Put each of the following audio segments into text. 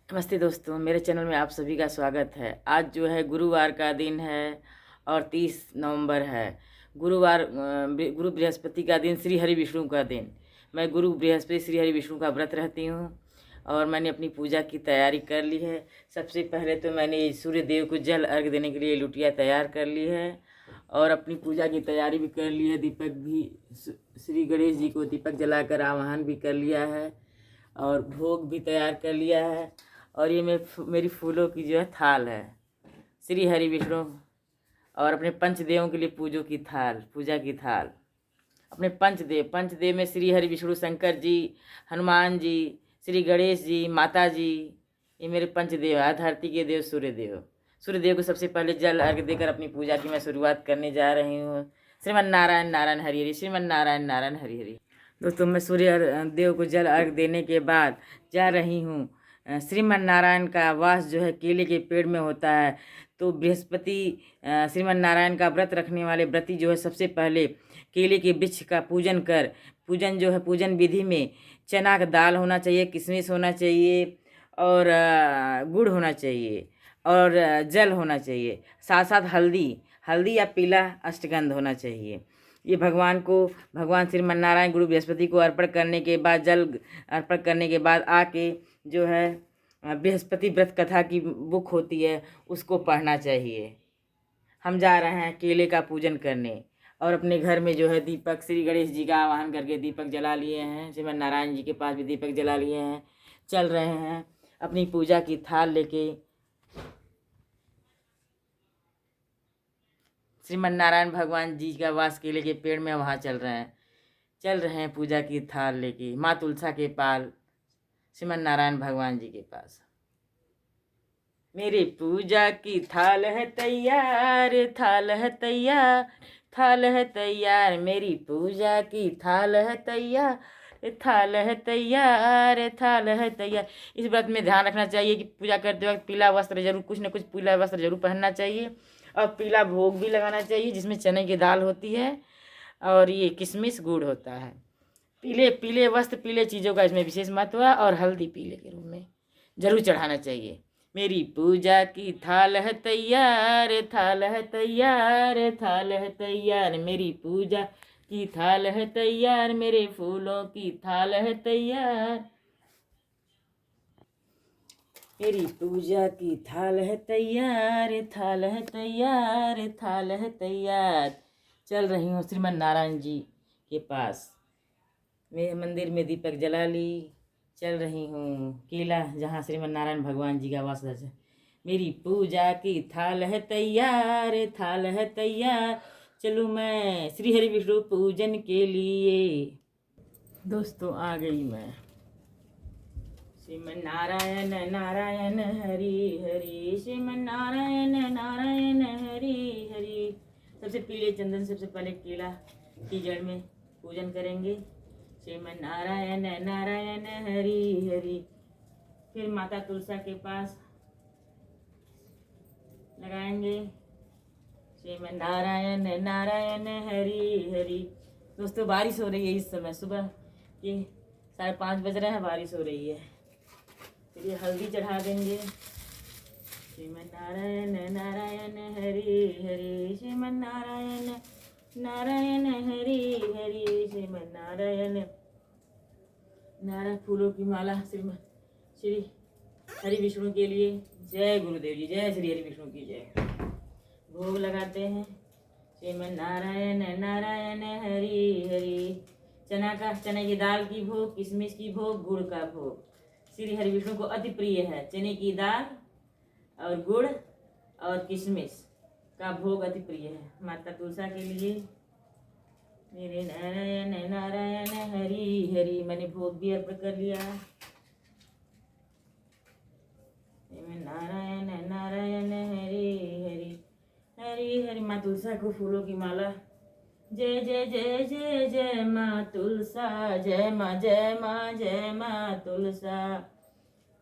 नमस्ते दोस्तों, मेरे चैनल में आप सभी का स्वागत है। आज जो है गुरुवार का दिन है और 30 नवंबर है। गुरुवार गुरु बृहस्पति का दिन, श्री हरि विष्णु का दिन। मैं गुरु बृहस्पति श्री हरि विष्णु का व्रत रहती हूँ और मैंने अपनी पूजा की तैयारी कर ली है। सबसे पहले तो मैंने सूर्य देव को जल अर्घ देने के लिए लुटिया तैयार कर ली है और अपनी पूजा की तैयारी भी कर ली है। दीपक भी, श्री गणेश जी को दीपक जलाकर आवाहन भी कर लिया है और भोग भी तैयार कर लिया है। और ये मेरी फूलों की जो है थाल है, श्री हरि विष्णु और अपने पंचदेवों के लिए पूजा की थाल। अपने पंचदेव में श्री हरि विष्णु शंकर जी, हनुमान जी, श्री गणेश जी, माता जी, ये मेरे पंचदेव है। धरती के देव सूर्यदेव को सबसे पहले जल अर्घ देकर अपनी पूजा की मैं शुरुआत करने जा रही हूँ। श्रीमन नारायण नारायण हरि हरि, श्रीमन नारायण नारायण हरि हरि। दोस्तों, मैं सूर्य देव को जल अर्घ देने के बाद जा रही हूँ। श्रीमन नारायण का वास जो है केले के पेड़ में होता है। तो बृहस्पति श्रीमन नारायण का व्रत रखने वाले व्रती जो है सबसे पहले केले के वृक्ष का पूजन विधि में चना का दाल होना चाहिए, किशमिश होना चाहिए और गुड़ होना चाहिए और जल होना चाहिए। साथ साथ हल्दी या पीला अष्टगंध होना चाहिए। ये भगवान श्रीमन नारायण गुरु बृहस्पति को अर्पण करने के बाद, जल अर्पण करने के बाद आके जो है बृहस्पति व्रत कथा की बुक होती है, उसको पढ़ना चाहिए। हम जा रहे हैं केले का पूजन करने और अपने घर में जो है दीपक, श्री गणेश जी का आवाहन करके दीपक जला लिए हैं। श्रीमन नारायण जी के पास भी दीपक जला लिए हैं। चल रहे हैं अपनी पूजा की थाल लेके। श्रीमन नारायण भगवान जी का वास केले के पेड़ में, वहाँ चल रहे हैं पूजा की थाल लेके माँ तुलसा के पाल, श्रीमन नारायण भगवान जी के पास। मेरी पूजा की थाल है तैयार, थाल है तैयार, थाल है तैयार। मेरी पूजा की थाल है तैयार, थाल है तैयार, थाल है तैयार। इस व्रत में ध्यान रखना चाहिए कि पूजा करते वक्त पीला वस्त्र जरूर, कुछ न कुछ पीला वस्त्र जरूर पहनना चाहिए और पीला भोग भी लगाना चाहिए जिसमें चने की दाल होती है और ये किशमिश गुड़ होता है। पीले वस्त्र, पीले चीज़ों का इसमें विशेष महत्व है और हल्दी पीले के रूप में जरूर चढ़ाना चाहिए। मेरी पूजा की थाल है तैयार, थाल है तैयार, थाल है तैयार। मेरी पूजा की थाल है तैयार, मेरे फूलों की थाल है तैयार। मेरी पूजा की थाल है तैयार, थाल है तैयार, थाल है तैयार। चल रही हूँ श्रीमन नारायण जी के पास। मैं मंदिर में दीपक जला ली, चल रही हूँ केला जहाँ श्रीमन नारायण भगवान जी का वास है। मेरी पूजा की थाल है तैयार, थाल है तैयार। चलूँ मैं श्री हरि विष्णु पूजन के लिए। दोस्तों, आ गई मैं। श्रीमन नारायण नारायण हरि हरि, श्रीमन नारायण नारायण हरि हरि। सबसे पीले चंदन, सबसे पहले केला की जड़ में पूजन करेंगे। श्रीमन नारायण नारायण हरि हरि। फिर माता तुलसा के पास लगाएंगे। श्रीमन नारायण नारायण हरि हरि। दोस्तों, बारिश हो रही है इस समय, सुबह के 5:30 बज रहे हैं, बारिश हो रही है। फिर ये हल्दी चढ़ा देंगे। श्रीमन नारायण नारायण हरि हरि, श्रीमन नारायण नारायण हरि हरि, श्रीमन नारायण नारायण। फूलों की माला श्री हरि विष्णु के लिए। जय गुरुदेव जी, जय श्री हरि विष्णु की जय। भोग लगाते हैं। श्रीमन नारायण नारायण हरि हरि। चने की दाल की भोग, किशमिश की भोग, गुड़ का भोग श्री हरि विष्णु को अति प्रिय है। चने की दाल और गुड़ और किशमिश का भोग अति प्रिय है। माता तुलसा के लिए। मेरे नारायण नारायण हरि हरि। मैंने भोग भी अर्पण कर लिया। नारायण नारायण हरि हरि हरि हरि। माँ तुलसा को फूलों की माला। जय जय जय जय जय माँ तुलसा, जय माँ जय माँ जय माँ तुलसा।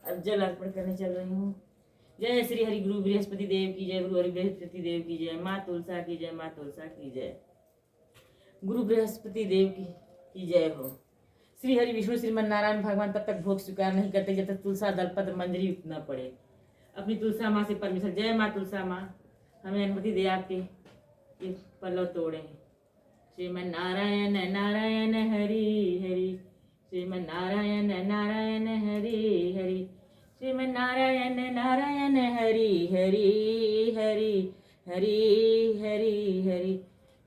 अब जल अर्पण करने चल रही हूँ। जय श्री हरि गुरु बृहस्पति देव की जय, गुरु हरि बृहस्पति देव की जय, माँ तुलसा की जय, माँ तुलसा की जय, गुरु बृहस्पति देव की जय हो। श्री हरि विष्णु श्रीमन नारायण भगवान तब तक भोग स्वीकार नहीं करते जब तक तुलसा दलपत्र मंजरी न पड़े। अपनी तुलसा माँ से परमिशन, जय माँ तुलसा माँ, हमें अनुमति दे आपके ये पल्लव तोड़े। श्रीमन नारायण नारायण हरि हरि, श्रीमन नारायण नारायण हरि हरि, श्रीमन नारायण नारायण हरि हरि हरि हरि हरि हरि,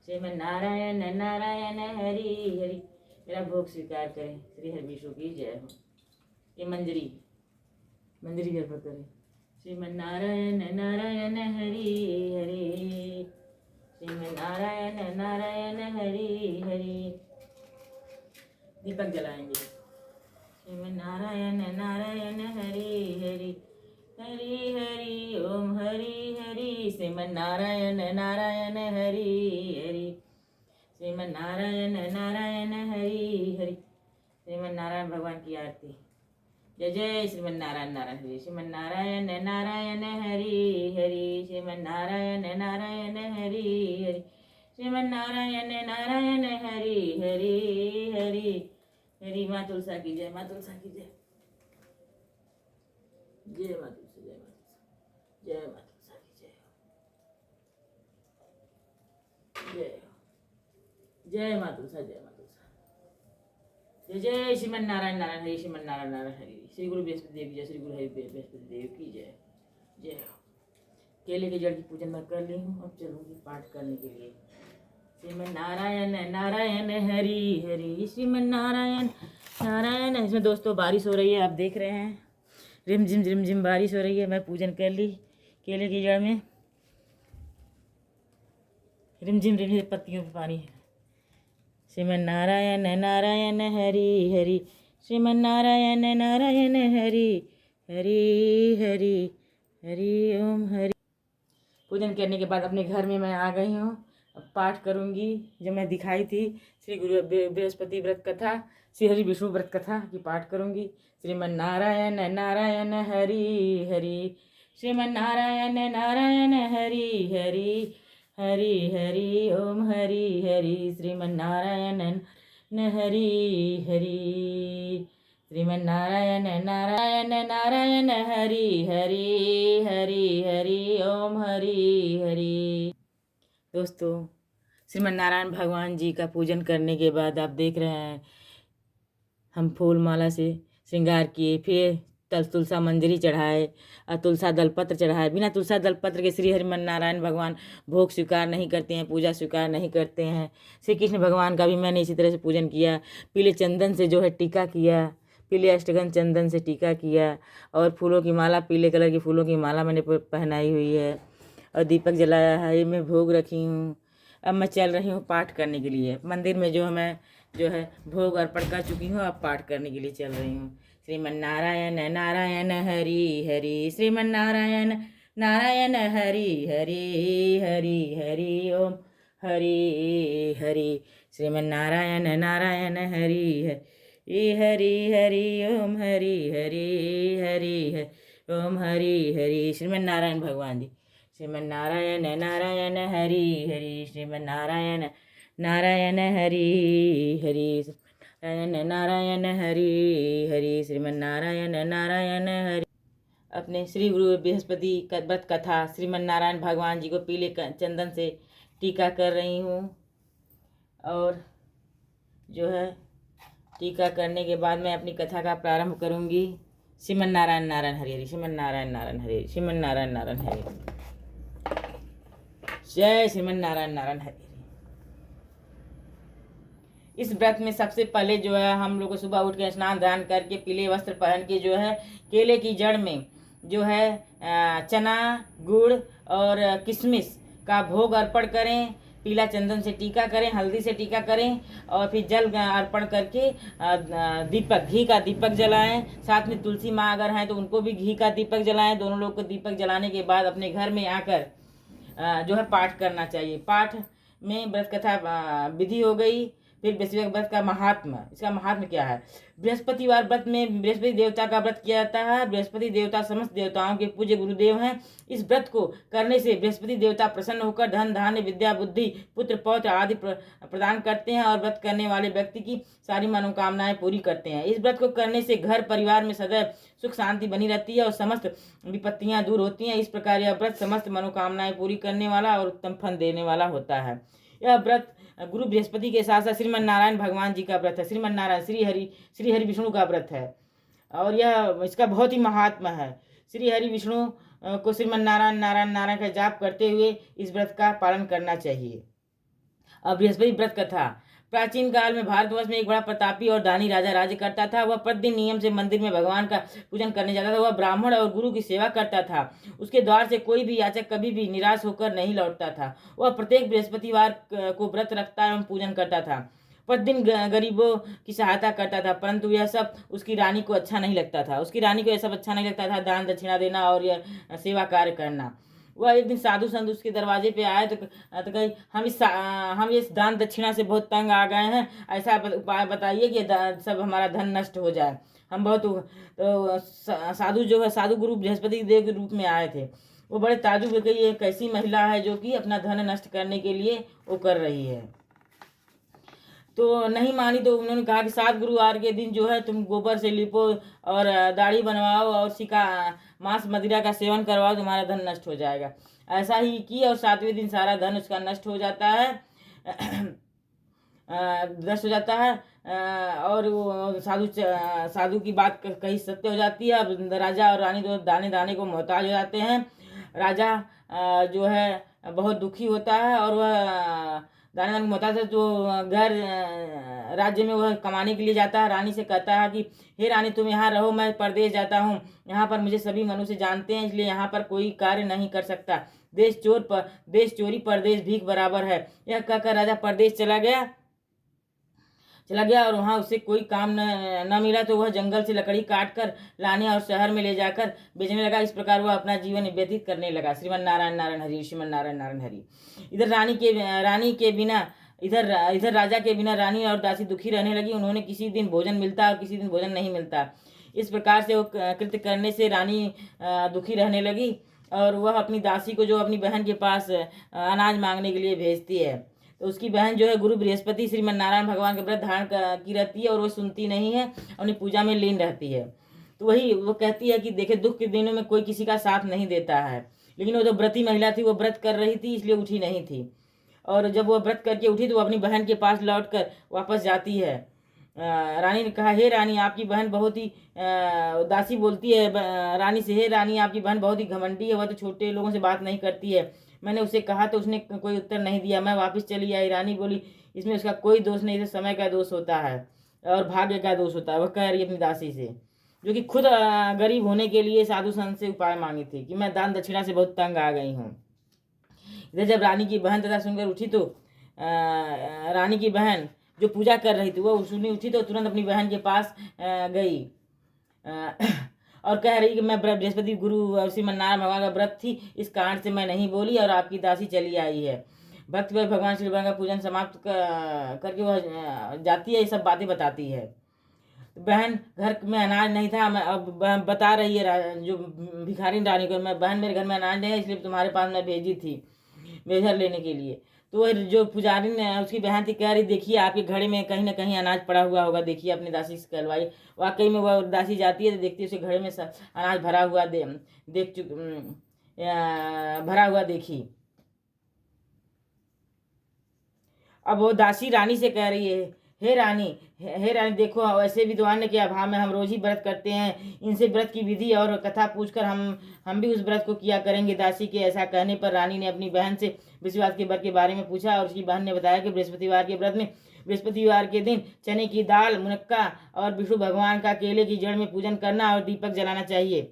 श्रीमन नारायण नारायण हरि हरि। मेरा भोग स्वीकार करें। श्री हरि विष्णु की जय हो। ये मंजरी अर्पण करें। श्रीमन नारायण नारायण हरि हरि, श्रीमन नारायण नारायण हरि हरि। दीपक जलाएंगे। श्रीमन नारायण नारायण हरि हरि, हरि हरि ओम हरि हरि, श्रीमन नारायण नारायण हरि हरि, श्रीमन नारायण नारायण हरि हरि। श्रीमन नारायण भगवान की आरती। जय जय श्रीमन नारायण नारायण हरि, श्रीमन नारायण नारायण हरि हरि, श्रीमन नारायण नारायण हरि हरि, श्रीमन नारायण नारायण हरि हरि हरि हरि। माँ तुलसा की जय, माँ तुलसा की जय, जय माँ तुलसा, जय माँ तुलसा, जय माँ तुलसा की जय, जय जय माँ तुलसा, जय माँ तुलसा। जय जय श्रीमन नारायण नारायण हरि, श्रीमन नारायण नारायण हरि। श्री गुरु बृहस्पति देव की जय, श्री गुरु हरि बृहस्पति देव की जय, जय हो। केले के जड़ की पूजन मैं कर ली हूँ, अब चलूंगी पाठ करने के लिए। श्रीमन नारायण नारायण हरि हरि, श्रीमन नारायण नारायण। इसमें दोस्तों बारिश हो रही है, आप देख रहे हैं, रिम झिम बारिश हो रही है। मैं पूजन कर ली केले की जड़ में, रिम झिम पत्तियों पे पानी है। श्रीमन नारायण नारायण हरि हरि, श्रीमन नारायण नारायण हरि हरि हरि हरि ओम हरि। पूजन करने के बाद अपने घर में मैं आ गई हूँ। अब पाठ करूँगी जो मैं दिखाई थी, श्री गुरु बृहस्पति व्रत कथा, श्री हरि विष्णु व्रत कथा की पाठ करूँगी। श्रीमन नारायण नारायण हरि हरि, श्रीमन नारायण नारायण हरि हरि हरि हरि ओम हरि हरि, श्रीमन नारायण हरि हरि, श्रीमन नारायण नारायण नारायण हरि हरि हरि हरि ओम हरि हरि। दोस्तों श्रीमन नारायण भगवान जी का पूजन करने के बाद आप देख रहे हैं हम फूल माला से श्रृंगार किए, फिर तुलसा मंजरी चढ़ाए और तुलसा दलपत्र चढ़ाए। बिना तुलसा दलपत्र के श्री हरिमन नारायण भगवान भोग स्वीकार नहीं करते हैं, पूजा स्वीकार नहीं करते हैं। श्री कृष्ण भगवान का भी मैंने इसी तरह से पूजन किया। पीले चंदन से जो है टीका किया, पीले अष्टगंध चंदन से टीका किया, और फूलों की माला, पीले कलर की फूलों की माला मैंने पहनाई हुई है, और दीपक जलाया है। ये मैं भोग रखी हूँ। अब मैं चल रही हूँ पाठ करने के लिए मंदिर में, जो है भोग अर्पण कर चुकी हूँ। अब पाठ करने के लिए चल रही हूँ। श्रीमन नारायण नारायण हरि हरि, श्रीमन नारायण नारायण हरि हरि हरि हरि ओम हरि हरि, श्रीमन नारायण नारायण हरि हरि हरि हरि ओम हरि हरि हरि ओम हरि हरि। श्रीमन नारायण भगवान जी। श्रीमन नारायण नारायण हरि हरि, श्रीमन नारायण नारायण हरि हरि, नारायण नारायण हरि हरि, श्रीमन नारायण नारायण हरि। अपने श्री गुरु बृहस्पति व्रत कथा श्रीमन नारायण भगवान जी को पीले चंदन से टीका कर रही हूँ, और जो है टीका करने के बाद मैं अपनी कथा का प्रारंभ करूँगी। श्रीमन नारायण नारायण हरि हरि, श्रीमन नारायण नारायण हरि, श्रीमन नारायण नारायण हरि, जय श्रीमन नारायण नारायण हरि। इस व्रत में सबसे पहले जो है हम लोग को सुबह उठ के स्नान दान करके पीले वस्त्र पहन के जो है केले की जड़ में जो है चना, गुड़ और किशमिश का भोग अर्पण करें। पीला चंदन से टीका करें, हल्दी से टीका करें, और फिर जल अर्पण करके दीपक, घी का दीपक जलाएं। साथ में तुलसी माँ अगर हैं तो उनको भी घी का दीपक जलाएं। दोनों लोग को दीपक जलाने के बाद अपने घर में आकर जो है पाठ करना चाहिए। पाठ में व्रत कथा विधि हो गई, फिर बृहस्पतिवार व्रत का महात्मा, इसका महात्मा क्या है। बृहस्पतिवार व्रत में बृहस्पति देवता का व्रत किया जाता है। बृहस्पति देवता समस्त देवताओं के पूज्य गुरुदेव हैं। इस व्रत को करने से बृहस्पति देवता प्रसन्न होकर धन धान्य विद्या बुद्धि पुत्र पौत्र आदि प्रदान करते हैं और व्रत करने वाले व्यक्ति की सारी मनोकामनाएं पूरी करते हैं। इस व्रत को करने से घर परिवार में सदैव सुख शांति बनी रहती है और समस्त विपत्तियां दूर होती हैं। इस प्रकार यह व्रत समस्त मनोकामनाएं पूरी करने वाला और उत्तम फल देने वाला होता है। यह व्रत गुरु बृहस्पति के साथ साथ श्रीमन नारायण भगवान जी का व्रत है। श्रीमन नारायण श्री हरि विष्णु का व्रत है और यह इसका बहुत ही महात्मा है। श्री हरि विष्णु को श्रीमन नारायण नारायण नारायण का जाप करते हुए इस व्रत का पालन करना चाहिए। अब बृहस्पति व्रत कथा। प्राचीन काल में भारतवर्ष में एक बड़ा प्रतापी और दानी राजा राज्य करता था। वह प्रतिदिन नियम से मंदिर में भगवान का पूजन करने जाता था। वह ब्राह्मण और गुरु की सेवा करता था। उसके द्वार से कोई भी याचक कभी भी निराश होकर नहीं लौटता था। वह प्रत्येक बृहस्पतिवार को व्रत रखता एवं पूजन करता था। प्रतिदिन गरीबों की सहायता करता था, परंतु यह सब उसकी रानी को अच्छा नहीं लगता था। उसकी रानी को यह सब अच्छा नहीं लगता था, दान दक्षिणा देना और यह सेवा कार्य करना। वह एक दिन साधु संत उसके दरवाजे पे आए तो कही, हम इस दान दक्षिणा से बहुत तंग आ गए हैं, ऐसा उपाय बताइए कि सब हमारा धन नष्ट हो जाए। हम बहुत तो साधु जो है, साधु गुरु बृहस्पति देव के रूप में आए थे। वो बड़े ताजुब हुए कि ये एक ऐसी महिला है जो कि अपना धन नष्ट करने के लिए वो कर रही है। तो नहीं मानी तो उन्होंने कहा कि 7 गुरुवार के दिन जो है तुम गोबर से लिपो और दाढ़ी बनवाओ और मांस मदिरा का सेवन करवाओ, तुम्हारा धन नष्ट हो जाएगा। ऐसा ही किया और 7वें दिन सारा धन उसका नष्ट हो जाता है। नष्ट हो जाता है और वो साधु की बात कही सत्य हो जाती है। अब राजा और रानी तो दाने दाने को मोहताज हो जाते हैं। राजा जो है बहुत दुखी होता है और वह दाने दाने को मोहताज है जो घर राज्य में वह कमाने के लिए जाता है। रानी से कहता है कि हे रानी, तुम यहाँ रहो, मैं परदेश जाता हूँ। यहाँ पर मुझे सभी मनुष्य जानते हैं, इसलिए यहाँ पर कोई कार्य नहीं कर सकता। देश चोरी परदेश भीख बराबर है। यह कहकर राजा परदेश चला गया और वहाँ उसे कोई काम न मिला तो वह जंगल से लकड़ी काट कर लाने और शहर में ले जाकर बेचने लगा। इस प्रकार वह अपना जीवन व्यतीत करने लगा। श्रीमन नारायण नारायण हरि, श्रीमन नारायण नारायण हरि। इधर राजा के बिना रानी और दासी दुखी रहने लगी। उन्होंने किसी दिन भोजन मिलता और किसी दिन भोजन नहीं मिलता। इस प्रकार से वो कृत्य करने से रानी दुखी रहने लगी और वह अपनी दासी को जो अपनी बहन के पास अनाज मांगने के लिए भेजती है। तो उसकी बहन जो है गुरु बृहस्पति श्रीमन नारायण भगवान के व्रत धारण की रहती है और वो सुनती नहीं है, अपनी पूजा में लीन रहती है। तो वही वो कहती है कि देखे, दुख के दिनों में कोई किसी का साथ नहीं देता है। लेकिन वो जो व्रती महिला थी वो व्रत कर रही थी, इसलिए उठी नहीं थी। और जब वो व्रत करके उठी तो वो अपनी बहन के पास लौट कर वापस जाती है। रानी ने कहा, हे रानी, आपकी बहन बहुत ही दासी बोलती है रानी से, हे रानी, आपकी बहन बहुत ही घमंडी है, वह तो छोटे लोगों से बात नहीं करती है। मैंने उसे कहा तो उसने कोई उत्तर नहीं दिया। मैं वापस चली आई। रानी बोली, इसमें उसका कोई दोष नहीं, इसे समय का दोष होता है और भाग्य का दोष होता है। वह कह रही अपनी दासी से, जो कि खुद गरीब होने के लिए साधु संत से उपाय मांगी थी कि मैं दान दक्षिणा से बहुत तंग आ गई हूँ। इधर जब रानी की बहन तथा सुनकर उठी तो रानी की बहन जो पूजा कर रही थी वो सुनी उठी तो तुरंत अपनी बहन के पास गई और कह रही कि मैं बृहस्पति गुरु श्रीमन नारायण भगवान का व्रत थी, इस कारण से मैं नहीं बोली और आपकी दासी चली आई है। भक्त भगवान श्री भगवान का पूजन समाप्त करके वह जाती है, ये सब बातें बताती है। बहन, घर में अनाज नहीं था, मैं अब बता रही है जो भिखारी रानी को, मैं बहन मेरे घर में अनाज नहीं है, इसलिए तुम्हारे पास मैं भेजी थी बेघर लेने के लिए। तो जो पुजारी ने उसकी बहन थी कह रही, देखिए आपके घड़े में कहीं ना कहीं अनाज पड़ा हुआ होगा, देखिए अपनी दासी से कहलवाई। वाकई में वह दासी जाती है तो देखती है उसके घड़े में अनाज भरा हुआ भरा हुआ देखी। अब वो दासी रानी से कह रही है, हे रानी, देखो ऐसे विद्वान के अभाव में हम रोज ही व्रत करते हैं। इनसे व्रत की विधि और कथा पूछकर हम भी उस व्रत को किया करेंगे। दासी के ऐसा कहने पर रानी ने अपनी बहन से विश्वास के व्रत के बारे में पूछा और उसकी बहन ने बताया कि बृहस्पतिवार के व्रत में बृहस्पतिवार के दिन चने की दाल, मुनक्का और विष्णु भगवान का केले की जड़ में पूजन करना और दीपक जलाना चाहिए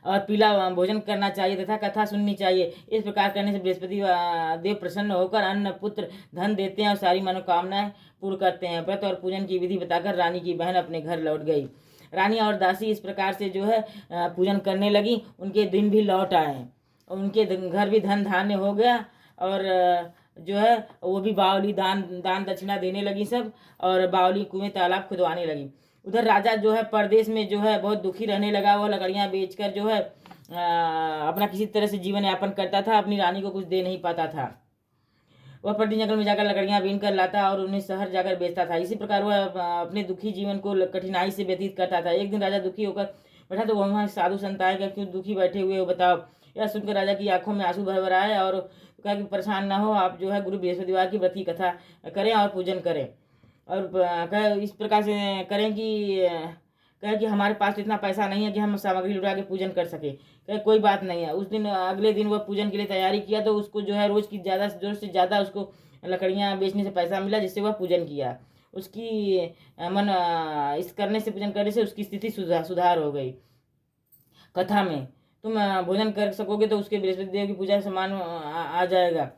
और पीला भोजन करना चाहिए तथा कथा सुननी चाहिए। इस प्रकार करने से बृहस्पति देव प्रसन्न होकर अन्न, पुत्र, धन देते हैं और सारी मनोकामनाएं पूर्ण करते हैं। व्रत और पूजन की विधि बताकर रानी की बहन अपने घर लौट गई। रानी और दासी इस प्रकार से जो है पूजन करने लगी। उनके दिन भी लौट आए और उनके घर भी धन धान्य हो गया और जो है वो भी बावली दान दान दक्षिणा देने लगी सब, और बावली कुएं तालाब खुदवाने लगी। उधर राजा जो है परदेश में जो है बहुत दुखी रहने लगा। वह लकड़ियाँ बेचकर जो है अपना किसी तरह से जीवन यापन करता था, अपनी रानी को कुछ दे नहीं पाता था। वह प्रतिदिन जंगल में जाकर लकड़ियां बीन कर लाता और उन्हें शहर जाकर बेचता था। इसी प्रकार वह अपने दुखी जीवन को कठिनाई से व्यतीत करता था। एक दिन राजा दुखी होकर बैठा तो वहाँ साधु संत आएगा, क्यों दुखी बैठे हुए हो बताओ। यह सुनकर राजा की आंखों में आंसू भर भर आए और कहा कि परेशान ना हो, आप जो है गुरु बृहस्पतिवार की व्रत की कथा करें और पूजन करें, और कह इस प्रकार से करें कि कहे कि हमारे पास तो इतना पैसा नहीं है कि हम सामग्री लुटा के पूजन कर सके। कहे कोई बात नहीं है। उस दिन अगले दिन वह पूजन के लिए तैयारी किया तो उसको जो है रोज़ की ज़्यादा जोर से ज़्यादा उसको लकड़ियाँ बेचने से पैसा मिला, जिससे वह पूजन किया। उसकी इस करने से पूजन करने से उसकी स्थिति सुधार हो गई। कथा में तुम भोजन कर सकोगे तो उसके बृहस्पति देव की पूजा समान आ जाएगा।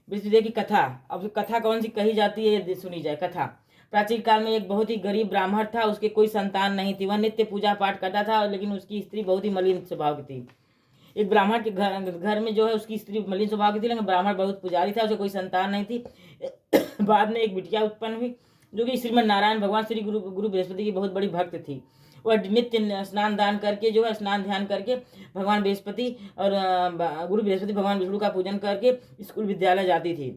बृहस्पति देव की कथा, अब कथा कौन सी कही जाती है ये सुनी जाए। कथा, प्राचीन काल में एक बहुत ही गरीब ब्राह्मण था। उसके कोई संतान नहीं थी। वह नित्य पूजा पाठ करता था, लेकिन उसकी स्त्री बहुत ही मलिन स्वभाव की थी। एक ब्राह्मण के घर में जो है उसकी स्त्री मलिन स्वभाव की थी, लेकिन ब्राह्मण बहुत पुजारी था, उसे कोई संतान नहीं थी। बाद में एक बिटिया उत्पन्न हुई जो कि श्रीमद नारायण भगवान श्री गुरु बृहस्पति की बहुत बड़ी भक्त थी। वह नित्य स्नान दान करके जो है स्नान ध्यान करके भगवान बृहस्पति और गुरु बृहस्पति भगवान विष्णु का पूजन करके स्कूल विद्यालय जाती थी,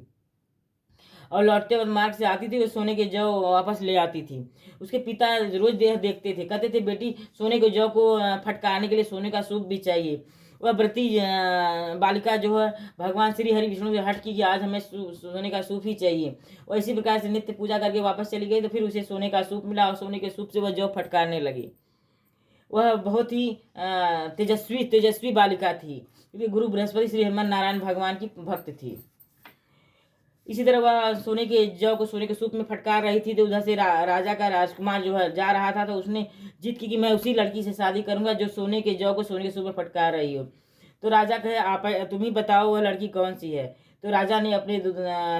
और लौटते और मार्ग से आती थी। वो सोने के जौ वापस ले आती थी। उसके पिता रोज देखते थे, कहते थे बेटी सोने के जौ को फटकारने के लिए सोने का सूप भी चाहिए। वह व्रती बालिका जो है भगवान श्री हरि विष्णु से हट की कि आज हमें सोने का सूप ही चाहिए। और इसी प्रकार से नित्य पूजा करके वापस चली गई, तो फिर उसे सोने का सूप मिला और सोने के सूप से वह जौ फटकारने लगी। वह बहुत ही तेजस्वी बालिका थी, क्योंकि गुरु बृहस्पति श्री हनुमान नारायण भगवान की भक्त थी। इसी तरह वह सोने के जौ को सोने के सूप में फटकार रही थी, तो उधर से राजा का राजकुमार जो है जा रहा था, तो उसने जिद की कि मैं उसी लड़की से शादी करूंगा जो सोने के जौ को सोने के सूप में फटकार रही हो। तो राजा कहे आप तुम ही बताओ वह लड़की कौन सी है। तो राजा ने अपने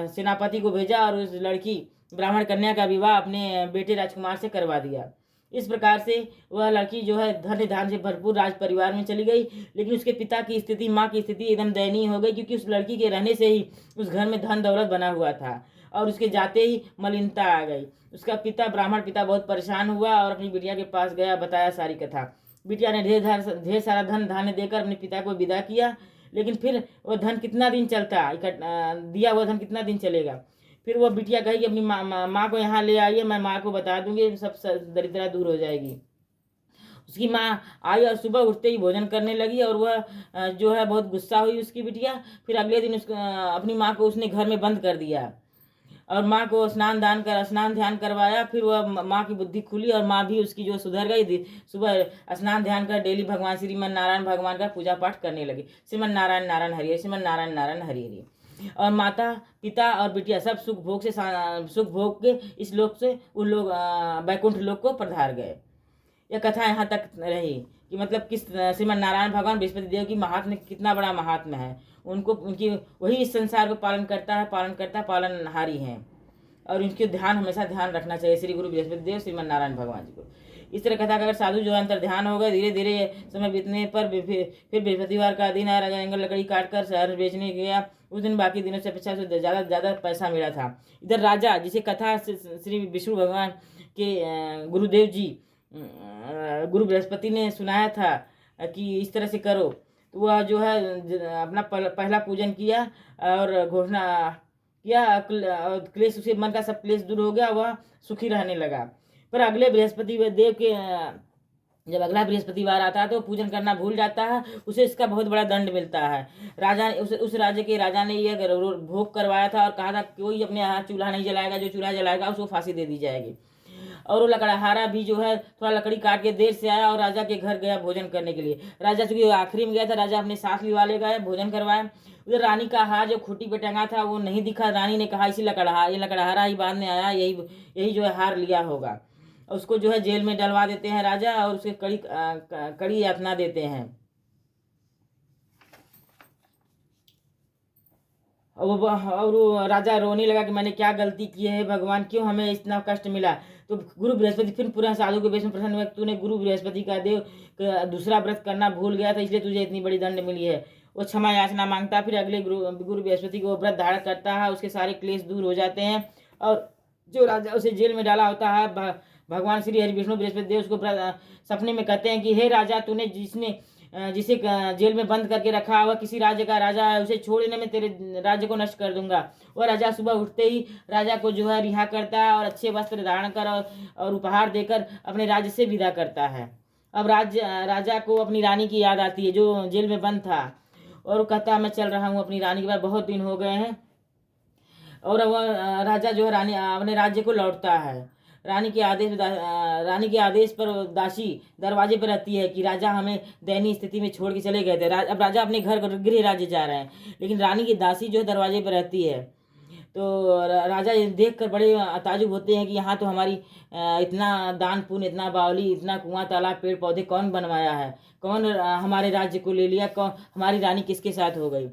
सेनापति को भेजा और उस लड़की ब्राह्मण कन्या का विवाह अपने बेटे राजकुमार से करवा दिया। इस प्रकार से वह लड़की जो है धन धान से भरपूर राज परिवार में चली गई, लेकिन उसके पिता की स्थिति, माँ की स्थिति एकदम दयनीय हो गई, क्योंकि उस लड़की के रहने से ही उस घर में धन दौलत बना हुआ था और उसके जाते ही मलिनता आ गई। उसका पिता ब्राह्मण पिता बहुत परेशान हुआ और अपनी बिटिया के पास गया, बताया सारी कथा। बिटिया ने ढेर सारा धन धान्य देकर अपने पिता को विदा किया, लेकिन फिर वह धन कितना दिन चलता, दिया हुआ धन कितना दिन चलेगा। फिर वो बिटिया कही कि अपनी माँ को यहाँ ले आइए, मैं माँ को बता दूंगी, सब दरिद्रता दूर हो जाएगी। उसकी माँ आई और सुबह उठते ही भोजन करने लगी, और वह जो है बहुत गुस्सा हुई उसकी बिटिया। फिर अगले दिन अपनी माँ को उसने घर में बंद कर दिया और माँ को स्नान ध्यान करवाया। फिर वह माँ की बुद्धि खुली और माँ भी उसकी जो सुधर गई थी। सुबह स्नान ध्यान कर डेली भगवान श्रीमन नारायण भगवान का पूजा पाठ करने लगी। श्रीमन नारायण नारायण हरि, श्रीमन नारायण नारायण हरि हरि। और माता पिता और बिटिया सब सुख भोग के इस लोक से उन लोग वैकुंठ लोक को पधार गए। यह कथा यहाँ तक रही कि मतलब किस श्रीमन नारायण भगवान बृहस्पति देव की महात्म्य कितना बड़ा महात्म्य है। उनकी वही इस संसार को पालनहारी हैं, और उनके हमेशा ध्यान रखना चाहिए श्री गुरु बृहस्पति देव श्रीमन नारायण भगवान जी को। इस तरह कथा का अगर साधु जो अंतर ध्यान हो गए, धीरे धीरे समय बीतने पर फिर बृहस्पतिवार का दिन आया। राजा जंगल लकड़ी काटकर शहर बेचने गया। उस दिन बाकी दिनों से अपेक्षा से ज़्यादा पैसा मिला था। इधर राजा जिसे कथा श्री विष्णु भगवान के गुरुदेव जी गुरु बृहस्पति ने सुनाया था कि इस तरह से करो, तो वह जो है अपना पहला पूजन किया और घोषणा किया। क्लेश, उसे मन का सब क्लेश दूर हो गया, वह सुखी रहने लगा। पर अगले बृहस्पति देव के जब अगला बृहस्पतिवार आता है तो पूजन करना भूल जाता है, उसे इसका बहुत बड़ा दंड मिलता है। राजा उस राज्य के राजा ने यह भोग करवाया था और कहा था कोई अपने यहाँ चूल्हा नहीं जलाएगा, जो चूल्हा जलाएगा उसको फांसी दे दी जाएगी। और वो लकड़हारा भी जो है थोड़ा लकड़ी काट के देर से आया और राजा के घर गया भोजन करने के लिए। राजा चूंकि आखिरी में गया था, राजा अपने साथ लिवा ले गए, भोजन करवाए। उधर रानी का हार जो खूंटी पे टंगा था वो नहीं दिखा। रानी ने कहा इसी लकड़हारा ही बाद में आया, यही जो है हार लिया होगा। उसको जो है जेल में डलवा देते हैं राजा, और उसके कड़ी यातना देते हैं। और राजा रोने लगा कि मैंने क्या गलती की है भगवान, क्यों हमें इतना कष्ट मिला। तो गुरु बृहस्पति फिर पूरा साधु के वेश में प्रसन्न हुआ, तूने गुरु बृहस्पति का देव दूसरा व्रत करना भूल गया था, इसलिए तुझे इतनी बड़ी दंड मिली है। वो क्षमा याचना मांगता है। फिर अगले गुरु बृहस्पति को व्रत धारण करता है, उसके सारे क्लेश दूर हो जाते हैं। और जो राजा उसे जेल में डाला होता है, भगवान श्री हरि विष्णु बृहस्पति देव उसको सपने में कहते हैं कि हे राजा, तूने जिसे जेल में बंद करके रखा हुआ किसी राज्य का राजा है, उसे छोड़ने में तेरे राज्य को नष्ट कर दूंगा। वह राजा सुबह उठते ही राजा को जो है रिहा करता है और अच्छे वस्त्र धारण कर और उपहार देकर अपने राज्य से विदा करता है। अब राजा को अपनी रानी की याद आती है जो जेल में बंद था, और वो कहता है मैं चल रहा हूँ अपनी रानी के पास, बहुत दिन हो गए हैं। और वह राजा जो है रानी अपने राज्य को लौटता है। रानी के आदेश पर दासी दरवाजे पर रहती है कि राजा हमें दयनीय स्थिति में छोड़ के चले गए थे। अब राजा अपने घर गृह राज्य जा रहे हैं, लेकिन रानी की दासी जो है दरवाजे पर रहती है। तो राजा देख कर बड़े ताजुब होते हैं कि यहाँ तो हमारी इतना दान पुण्य, इतना बावली, इतना कुआं तालाब पेड़ पौधे कौन बनवाया है, कौन हमारे राज्य को ले लिया, कौन हमारी रानी किसके साथ हो गई।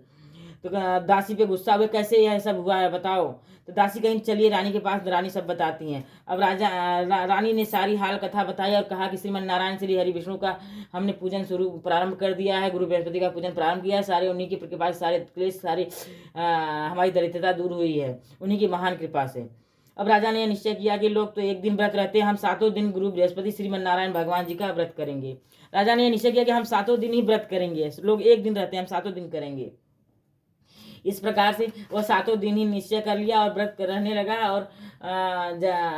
तो दासी पे गुस्सा हुए, कैसे यह सब हुआ है बताओ। तो दासी कहीं चलिए रानी के पास, रानी सब बताती हैं। अब रानी ने सारी हाल कथा बताई और कहा कि श्रीमन नारायण श्री हरि विष्णु का हमने पूजन शुरू प्रारंभ कर दिया है, गुरु बृहस्पति का पूजन प्रारंभ किया है, सारे उन्हीं की कृपा से सारे क्लेश, सारे हमारी दरिद्रता दूर हुई है उन्हीं की महान कृपा से। अब राजा ने निश्चय किया कि लोग तो एक दिन व्रत रहते हैं, हम 7 दिन गुरु बृहस्पति श्रीमन नारायण भगवान जी का व्रत करेंगे। राजा ने निश्चय किया कि हम 7 दिन ही व्रत करेंगे, लोग एक दिन रहते हैं, हम 7 दिन करेंगे। इस प्रकार से वह 7 दिन ही निश्चय कर लिया और व्रत रहने लगा। और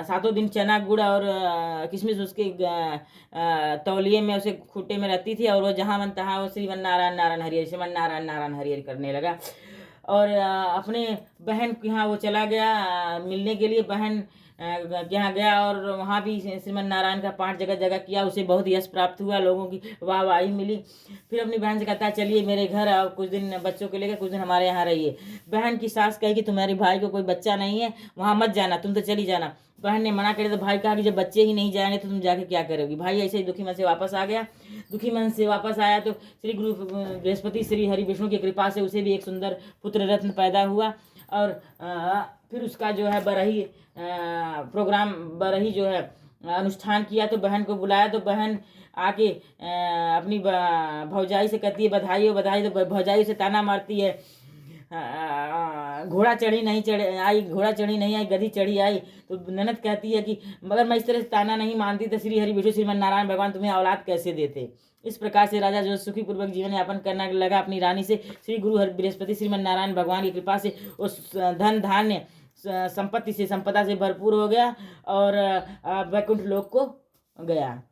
7 दिन चना गुड़ और किशमिश उसके तौलिए में, उसे खूटे में रहती थी, और वह जहाँ मन तहाँ वो श्रीमन नारायण नारायण हरि हरि, श्रीमन नारायण नारायण हरि हरि करने लगा। और अपने बहन के यहाँ वो चला गया मिलने के लिए, बहन के यहाँ गया और वहाँ भी श्रीमन नारायण का पाठ जगह जगह किया, उसे बहुत यश प्राप्त हुआ, लोगों की वाहवाही मिली। फिर अपनी बहन से कहता है चलिए मेरे घर आओ, कुछ दिन बच्चों को लेकर कुछ दिन हमारे यहाँ रहिए। बहन की सास कही कि तुम्हारे भाई को कोई बच्चा नहीं है, वहाँ मत जाना, तुम तो चली जाना। बहन ने मना करे तो भाई कहा कि जब बच्चे ही नहीं जाएंगे तो तुम जाके क्या करोगी। भाई ऐसे ही दुखी मन से वापस आ गया। दुखी मन से वापस आया तो श्री गुरु बृहस्पति श्री हरि विष्णु की कृपा से उसे भी एक सुंदर पुत्र रत्न पैदा हुआ। और फिर उसका जो है बरही प्रोग्राम, बरही जो है अनुष्ठान किया। तो बहन को बुलाया तो बहन आके अपनी भौजाई से कहती है बधाई हो बधाई। तो भौजाई से ताना मारती है, घोड़ा चढ़ी नहीं आई गधी चढ़ी आई। तो ननद कहती है कि मगर मैं इस तरह से ताना नहीं मानती तो श्री हरि विष्णु श्रीमन नारायण भगवान तुम्हें औलाद कैसे देते। इस प्रकार से राजा जो सुखी पूर्वक जीवन यापन करने लगा अपनी रानी से, श्री गुरु हरि बृहस्पति श्रीमन नारायण भगवान की कृपा से उस धन धान्य संपत्ति से संपदा से भरपूर हो गया और वैकुंठ लोक को गया।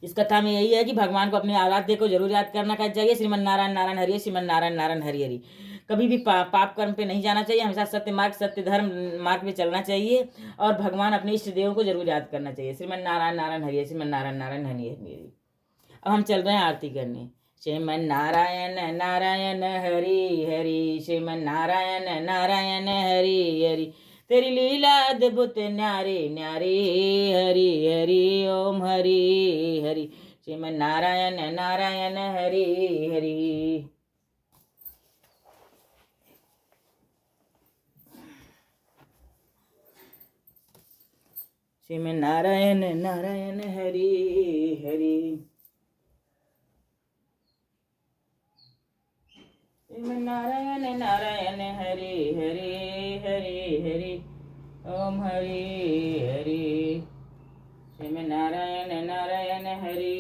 इस कथा में यही है कि भगवान को अपने आराध्य को जरूर याद करना चाहिए। श्रीमन नारायण नारायण हरि, श्रीमन नारायण नारायण हरि हरि। कभी भी पाप कर्म पे नहीं जाना चाहिए, हमेशा सत्य मार्ग सत्य धर्म मार्ग पे चलना चाहिए और भगवान अपने इष्ट देवों को जरूर याद करना चाहिए। श्रीमन नारायण नारायण हरि, श्रीमन नारायण नारायण हरि हरि। अब हम चल रहे हैं आरती करने। श्रीमन नारायण नारायण हरि हरि, श्रीमन नारायण नारायण हरि हरि। तेरी लीला अद्भुत न्यारे न्यारे, हरि हरि ओम हरि हरि। श्रीमन नारायण नारायण हरि हरि। श्रीमन नारायण नारायण हरि हरि। श्रीमन नारायण नारायण हरि हरि हरि हरि ओम हरि हरि। श्रीमन नारायण नारायण हरि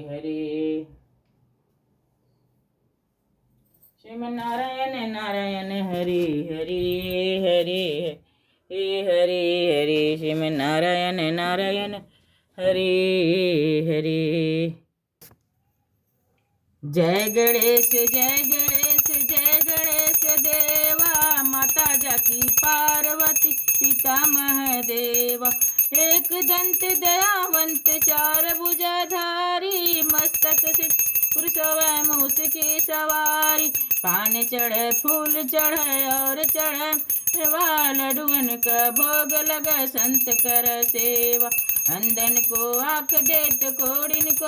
हरि। श्रीमन नारायण नारायण हरि हरि हरि हरि हरि। श्रीमन नारायण नारायण हरि हरि। जय गणेश जय गणेश जय गणेश देवा, माता जाकी पार्वती पिता महादेवा। एक दंत दयावंत चार भुजाधारी, मस्तक सिर सोवै मूस की सवारी। पान चढ़े फूल चढ़े और चढ़े लडुअन का भोग लगा, संत कर सेवा। अंधन को आँख देत कोड़िन को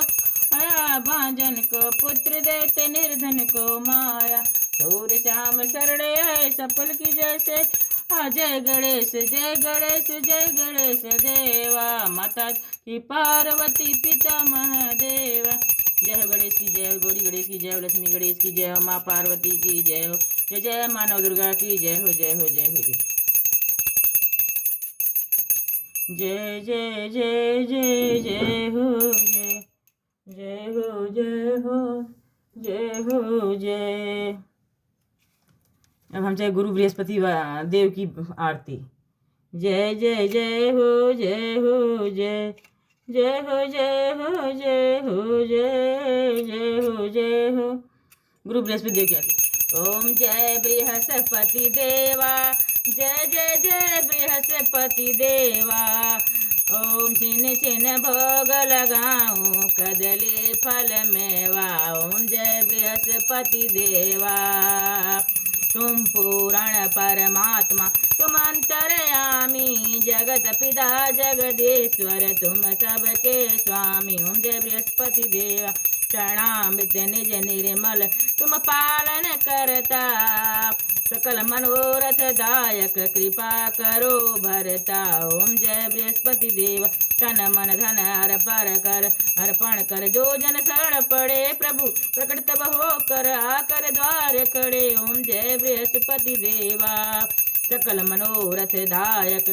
आया, भांजन को पुत्र देते निर्धन को माया। सूर्य श्याम शरण आए सफल की जैसे, जय गणेश जय गणेश जय गणेश देवा। माता की पार्वती पिता महादेवा। जय हो गणेश की जय हो, गौरी गणेश की जय हो, लक्ष्मी गणेश की जय हो, माँ पार्वती की जय हो, जय जय माँ नव दुर्गा की जय हो, जय हो, जय हो, जय जय जय जय जय हो, जय जय हो, जय हो, जय हो, जय। अब हम चाहे गुरु बृहस्पति देव की आरती। जय जय जय हो, जय हो, जय जय हो, जय हो, जय हो, जय जय हो, जय हो। गुरु बृहस्पति देव की आरती। ओम जय बृहस्पति देवा, जय जय जय बृहस्पति देवा। ओम छिन छिन भोग लगाऊं, कदली फल मेवा। ओम जय बृहस्पति देवा। तुम पूर्ण परमात्मा, तुम अंतर्यामी, जगत पिता जगदीश्वर, तुम सबके स्वामी। ओम जय बृहस्पति देवा। प्रणामित निज निर्मल, तुम पालन करता, सकल मनोरथ दायक, कृपा करो भरता। ओम जय बृहस्पति देव। तन मन धन अर्पण कर, जो जन शरण पड़े, प्रभु प्रकट तब होकर आकर द्वार खड़े। ओम जय बृहस्पति देवा। सकल मनोरथ दायक,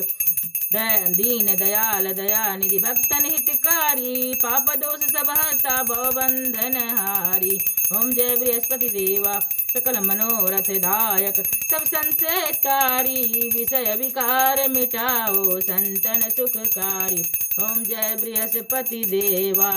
दीन दयाल दया निधि, भक्तन हितकारी, पाप दोष सब हरता, भव बंधन हारी। ओम जय बृहस्पति देवा। सकल मनोरथ दायक, सब संशय तारी, विषय विकार मिटाओ, संतन सुखकारी। ओम जय बृहस्पति देवा।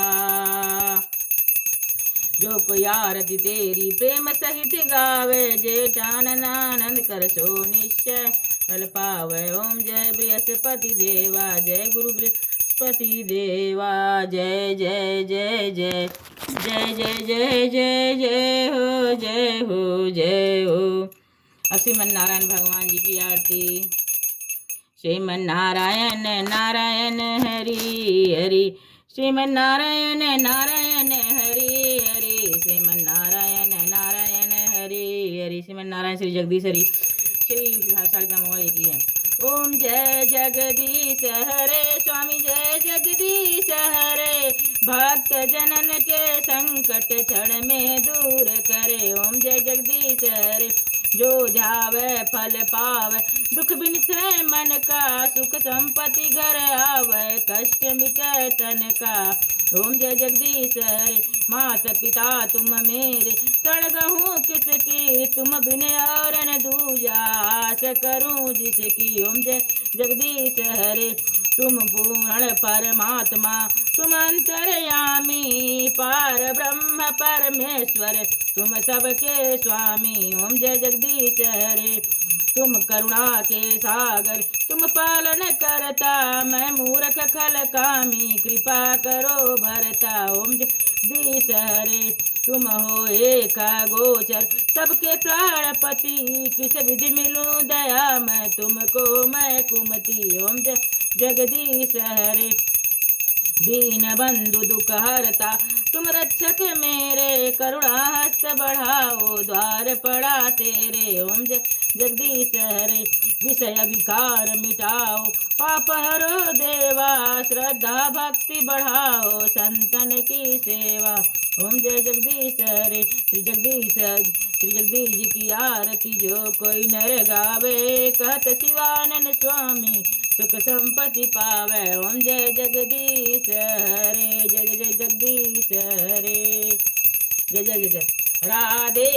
जो कोई आरती तेरी प्रेम सहित गावे, जेठानन आनंद कर सो निश्चय फल पावे। ओम जय बृहस्पति देवा, जय गुरु बृहस्पति देवा। जय जय जय जय जय जय जय जय जय हो, जय हो, जय हो। अब श्रीमन नारायण भगवान जी की आरती। श्रीमन नारायण नारायण हरि हरि, श्रीमन नारायण नारायण हरि हरि, श्रीमन नारायण नारायण हरि हरि। श्रीमन नारायण श्री जगदीश हरि, श्री सालिग्राम की है। ओम जय जगदीश हरे, स्वामी जय जगदीश हरे, भक्त जनन के संकट क्षण में दूर करे। ओम जय जगदीश हरे। जो ध्यावे फल पावे, दुख बिनसे मन का, सुख संपत्ति घर आवे, कष्ट मिटे तन का। ओम जय जगदीश हरे। मात पिता तुम मेरे, शरण गहूँ किसकी, तुम बिन और न दूजा, आस करूँ जिसकी। ओम जय जगदीश हरे। तुम पूर्ण परमात्मा, तुम अंतर्यामी, पार ब्रह्म परमेश्वर, तुम सबके स्वामी। ओम जय जगदीश हरे। तुम करुणा के सागर, तुम पालन करता, मैं मूर्ख खल कामी, कृपा करो भरता। ओम जगदीश हरे। तुम हो एक गोचर, सबके प्राणपति, किस विधि मिलूं दया मैं तुमको, मैं कुमति। ओम जय जगदीश हरे। दीन बंधु दुख हरता, तुम रक्षक मेरे, करुणा हस्त बढ़ाओ, द्वार पड़ा तेरे। ओम जय जगदीश हरे। विषय विकार मिटाओ, पाप हरो देवा, श्रद्धा भक्ति बढ़ाओ, संतन की सेवा। ओम जय जगदीश हरे। श्री जगदीश जी की आरती जो कोई नर गावे, कहत शिवानंद स्वामी सुख संपत्ति पावे। ओम जय जगदीश हरे, जय जय जय जगदीश हरे, जय जय जय जय। राधे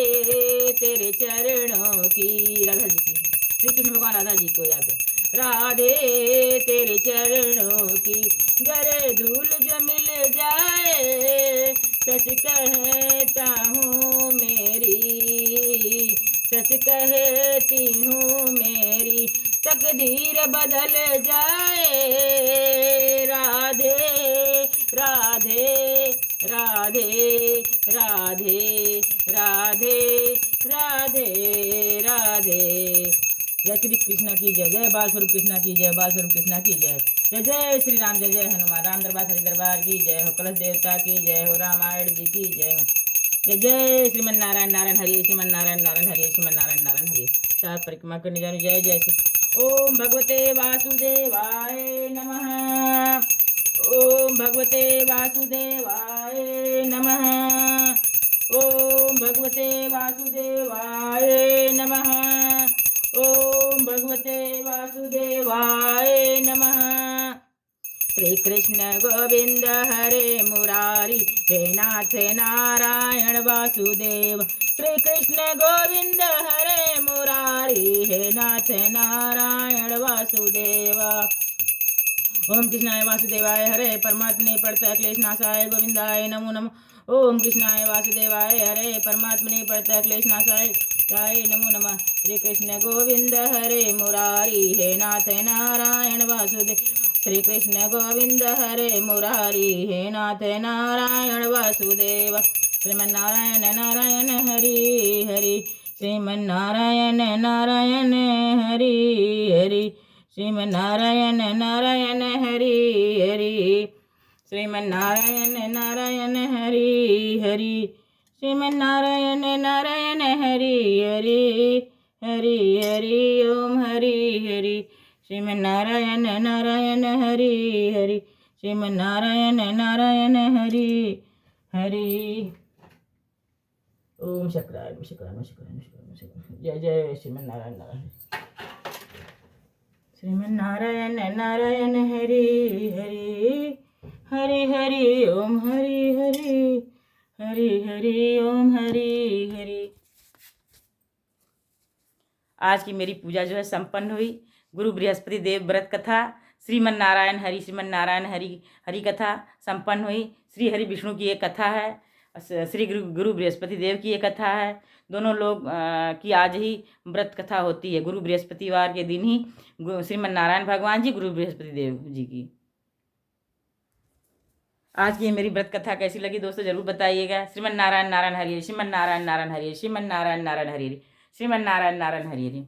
तेरे चरणों की, राधा जी की, श्री कृष्ण भगवान राधा जी को याद है। राधे तेरे चरणों की, गर धूल जो मिल जाए, सच कहता हूँ मेरी, सच कहती हूँ मेरी, तकदीर बदल जाए। राधे राधे राधे राधे राधे राधे राधे। जय श्री कृष्ण की जय, जय बाल स्वरूप कृष्ण की जय, बाल स्वरूप कृष्ण की जय। जय जय श्री राम, जय जय हनुमान, राम दरबार हरि दरबार की जय हो, कलश देवता की जय हो, रामायण जी की जय हो। जय जय श्रीमन नारायण नारायण हरि, श्रीमन नारायण नारायण हरि, श्रीमन नारायण नारायण हरि। चार परिक्रमा करने जाने। जय जय श्री ओम भगवते वासुदेवाय नमः। ओम भगवते वासुदेवाय नमः। ओम भगवते वासुदेवाय नमः। ओम भगवते वासुदेवाय नमः। श्री कृष्ण गोविंद हरे मुरारी, हे नाथ नारायण वासुदेव। श्री कृष्ण गोविंद हरे मुरारी, हे नाथ नारायण वासुदेव। ओम कृष्णाय वासुदेवाय हरे परमात्मने प्रणत क्लेश नाशाय गोविंदाय नमो नमः। ओम कृष्णाय वासुदेवाय हरे परमात्मने प्रणत क्लेश नाशाय नमो नमः। श्री कृष्ण गोविंद हरे मुरारी, हे नाथ नारायण वासुदेव। श्री कृष्ण गोविंद हरे मुरारी, हे नाथ नारायण वासुदेव। श्रीमन्नारायण नारायण हरि हरि, श्रीमन्नारायण नारायण हरि हरि, श्रीमन्नारायण नारायण हरि हरि, श्रीमन्नारायण नारायण हरि हरि, श्रीमन्नारायण नारायण हरि हरि, हरि हरि ओम हरि हरि, श्रीमन्नारायण नारायण हरि हरि, श्रीमन्नारायण नारायण हरि हरि। ओम शक्राय शक्राय शक्राय शक्राय, जय जय श्रीमन्नारायण नारायण। श्रीमन्नारायण नारायण हरि हरि, हरि हरि ओम हरि हरि, हरि हरि ओम हरि हरि। आज की मेरी पूजा जो है संपन्न हुई। गुरु बृहस्पति देव व्रत कथा, श्रीमन्नारायण हरि, श्रीमन्नारायण हरि हरि कथा संपन्न हुई। श्री हरि विष्णु की एक कथा है, श्री गुरु बृहस्पति देव की एक कथा है। दोनों लोग की आज ही व्रत कथा होती है। गुरु बृहस्पतिवार के दिन ही श्रीमन्नारायण भगवान जी, गुरु बृहस्पति देव जी की। आज की मेरी व्रत कथा कैसी लगी दोस्तों जरूर बताइएगा। श्रीमन्नारायण नारायण हरि, श्रीमन्नारायण नारायण हरि, श्रीमन्नारायण नारायण हरि, श्रीमन्नारायण नारायण हरि हरि,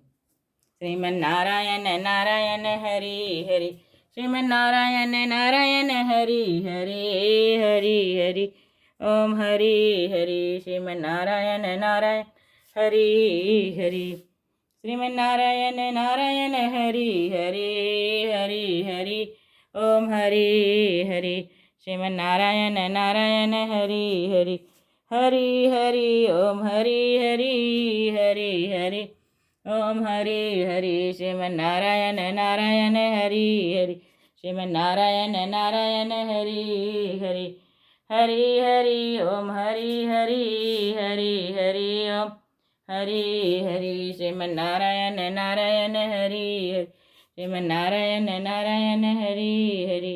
श्रीमन्नारायण नारायण हरि हरि, श्रीमन्नारायण नारायण हरि हरि हरि हरि ओम हरि हरि, श्रीमन्नारायण नारायण हरि हरि, श्रीमन्नारायण नारायण हरि हरि हरि हरि ओम हरि हरि, श्रीमन्नारायण नारायण हरि हरि, हरि हरि ओम हरि हरि हरि हरि ओम हरि हरि, श्रीमन्नारायण नारायण हरि हरि, श्रीमन्नारायण नारायण हरि हरि, हरि हरि ओम हरि हरि हरि हरि ओम हरि हरि, श्रीमन्नारायण नारायण हरि हरि, श्रीमन्नारायण नारायण हरि हरि,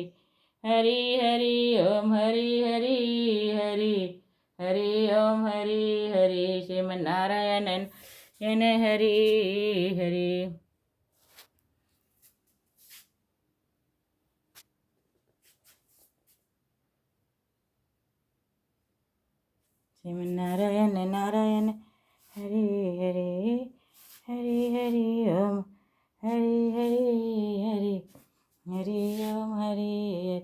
हरि हरि ओम हरि हरि हरि हरि ओम हरि हरि, श्रीमन्नारायण हरि हरि। श्रीमन्नारायण नारायण हरि हरि, हरि हरि ओम हरि हरि हरि हरि ओम हरि,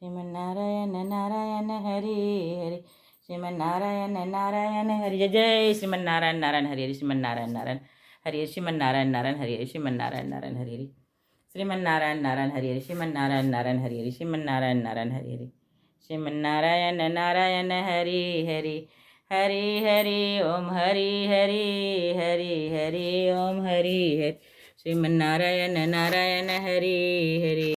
श्रीमन्नारायण नारायण हरि हरि, श्रीमन्नारायण नारायण हरि, जय जय श्रीमन्नारायण नारायण हरि हरि, श्रीमन्नारायण नारायण हरि, श्रीमन्नारायण नारायण हरि हरि, श्रीमन्नारायण नारायण हरि हरि, श्रीमन्नारायण नारायण हरि हरि, श्रीमन्नारायण नारायण हरि हरि, श्रीमन्नारायण नारायण हरि हरि, श्रीमन्नारायण नारायण हरि हरि, हरि हरि ओम हरि हरि हरि हरि ओम हरि हरि, श्रीमन्नारायण नारायण हरि हरि।